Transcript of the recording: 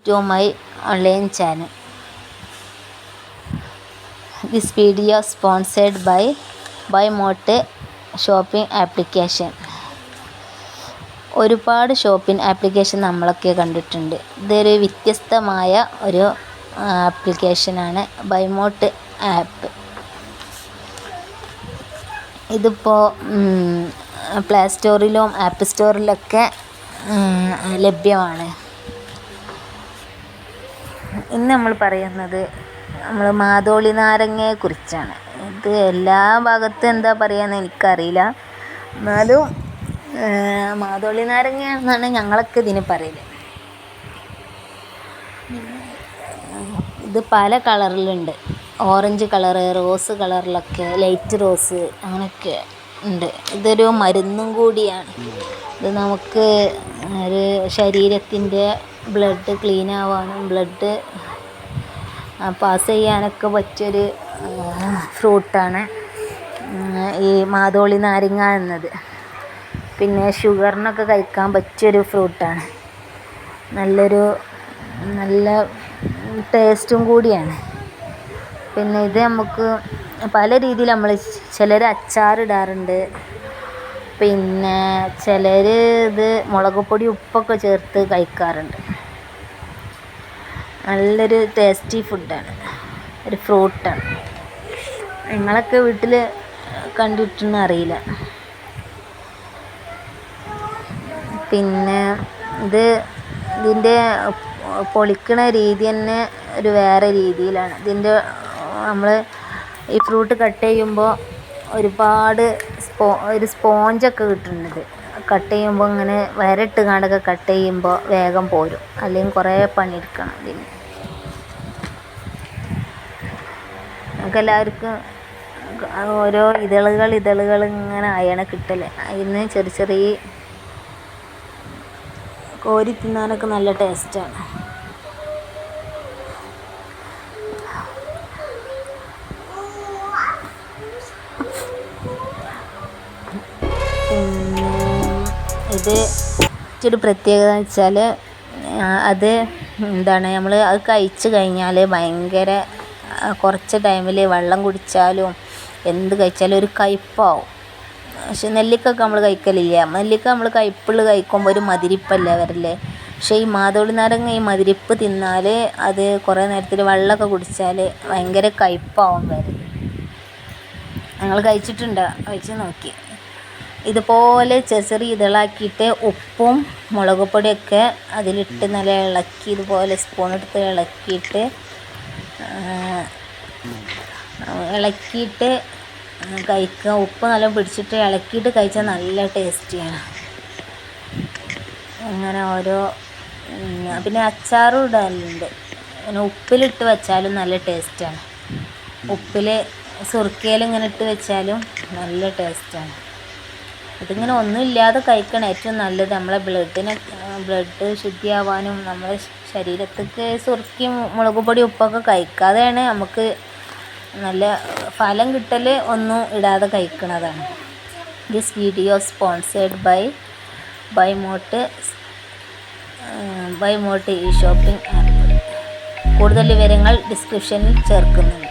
to my online channel. This video is sponsored by BuyMote shopping application. ഒരുപാട് shopping application നമ്മളൊക്കെ കണ്ടിട്ടുണ്ട്. ഇതൊരു വ്യത്യസ്തമായ ഒരു ആപ്ലിക്കേഷനാണ് ബൈമോട്ട് ആപ്പ്. ഇതിപ്പോൾ പ്ലേ സ്റ്റോറിലും ആപ്പ് സ്റ്റോറിലൊക്കെ ലഭ്യമാണ്. ഇന്ന് നമ്മൾ പറയുന്നത് നമ്മൾ മാതോളി നാരങ്ങയെക്കുറിച്ചാണ്. ഇത് എല്ലാ ഭാഗത്തും എന്താ പറയുകയെന്ന് എനിക്കറിയില്ല. എന്നാലും മാതോളി നാരങ്ങ ഞങ്ങളൊക്കെ ഇതിന് പറയല്. ഇത് പല കളറിലുണ്ട്. ഓറഞ്ച് കളറ്, റോസ് കളറിലൊക്കെ, ലൈറ്റ് റോസ് അങ്ങനെയൊക്കെ ഉണ്ട്. ഇതൊരു മരുന്നും കൂടിയാണ്. ഇത് നമുക്ക് ഒരു ശരീരത്തിൻ്റെ ബ്ലഡ് ക്ലീൻ ആവാനും ബ്ലഡ് പാസ് ചെയ്യാനൊക്കെ പറ്റിയൊരു ഫ്രൂട്ടാണ് ഈ മാതോളി നാരങ്ങ എന്നത്. പിന്നെ ഷുഗറിനൊക്കെ കഴിക്കാൻ പറ്റിയൊരു ഫ്രൂട്ടാണ്. നല്ല ടേസ്റ്റും കൂടിയാണ്. പിന്നെ ഇത് നമുക്ക് പല രീതിയിൽ ചിലർ അച്ചാറിടാറുണ്ട്. പിന്നെ ചിലർ ഇത് മുളക് പൊടി ഉപ്പൊക്കെ ചേർത്ത് കഴിക്കാറുണ്ട്. നല്ലൊരു ടേസ്റ്റി ഫുഡാണ്, ഒരു ഫ്രൂട്ടാണ്. നിങ്ങളൊക്കെ വീട്ടിൽ കണ്ടിട്ടൊന്നും അറിയില്ല. പിന്നെ ഇതിൻ്റെ പൊളിക്കണ രീതി തന്നെ ഒരു വേറെ രീതിയിലാണ്. നമ്മൾ ഈ ഫ്രൂട്ട് കട്ട് ചെയ്യുമ്പോൾ ഒരുപാട് ഒരു സ്പോഞ്ചൊക്കെ കിട്ടുന്നുണ്ട്. കട്ട് ചെയ്യുമ്പോൾ ഇങ്ങനെ വരട്ട് കണ്ടൊക്കെ കട്ട് ചെയ്യുമ്പോൾ വേഗം പോരും. അല്ലെങ്കിൽ കുറേ പണിയെടുക്കണം ഇതിന്. നമുക്കെല്ലാവർക്കും ഓരോ ഇതളുകൾ ഇങ്ങനെ അയണ കിട്ടല്. അതിന് ചെറിയ കോരി തിന്നാനൊക്കെ നല്ല ടേസ്റ്റാണ്. ഇത് ഒരു പ്രത്യേകത എന്ന് വെച്ചാൽ അത് നമ്മൾ അത് കഴിച്ച് കഴിഞ്ഞാൽ ഭയങ്കര കുറച്ച് ടൈമിൽ വെള്ളം കുടിച്ചാലും എന്ത് കഴിച്ചാലും ഒരു കയ്പ്പാവും. പക്ഷെ നെല്ലിക്കൊക്കെ നമ്മൾ കഴിക്കലില്ല. നെല്ലിക്ക നമ്മൾ കയ്പ്പുള്ള കഴിക്കുമ്പോൾ ഒരു മതിരിപ്പല്ലേ വരല്ലേ. പക്ഷേ ഈ മാതോളി നാരങ്ങ ഈ മതിരിപ്പ് തിന്നാൽ അത് കുറേ നേരത്തിൽ വെള്ളമൊക്കെ കുടിച്ചാൽ ഭയങ്കര കയ്പ്പാവും വരും. ഞങ്ങൾ കഴിച്ച് നോക്കി. ഇതുപോലെ ചെറിയ ഇതളാക്കിയിട്ട് ഉപ്പും മുളക് പൊടിയൊക്കെ അതിലിട്ട് നല്ല ഇളക്കി, ഇതുപോലെ സ്പൂണെടുത്ത് ഇളക്കിയിട്ട് കഴിക്കുക. ഉപ്പ് നല്ല പിടിച്ചിട്ട് ഇളക്കിയിട്ട് കഴിച്ചാൽ നല്ല ടേസ്റ്റിയാണ്. അങ്ങനെ പിന്നെ അച്ചാറും ഇടാറുണ്ട്. പിന്നെ ഉപ്പിലിട്ട് വെച്ചാലും നല്ല ടേസ്റ്റാണ്. സുർക്കയിൽ ഇങ്ങനെ ഇട്ട് വെച്ചാലും നല്ല ടേസ്റ്റാണ്. ഇതിങ്ങനെ ഒന്നുമില്ലാതെ കഴിക്കണം ഏറ്റവും നല്ലത്. നമ്മളെ ബ്ലഡ് ശുദ്ധിയാവാനും നമ്മളെ ശരീരത്തേക്ക് സുർക്കയും മുളക് പൊടി ഉപ്പൊക്കെ കഴിക്കാതെയാണ് നമുക്ക് നല്ല ഫലം കിട്ടൽ. ഒന്നും ഇടാതെ കഴിക്കണതാണ്. ദിസ് വീഡിയോ സ്പോൺസേഡ് ബൈ ബൈമോട്ട് ഈ ഷോപ്പിംഗ് ആപ്പ്. കൂടുതൽ വിവരങ്ങൾ ഡിസ്ക്രിപ്ഷനിൽ ചേർക്കുന്നുണ്ട്.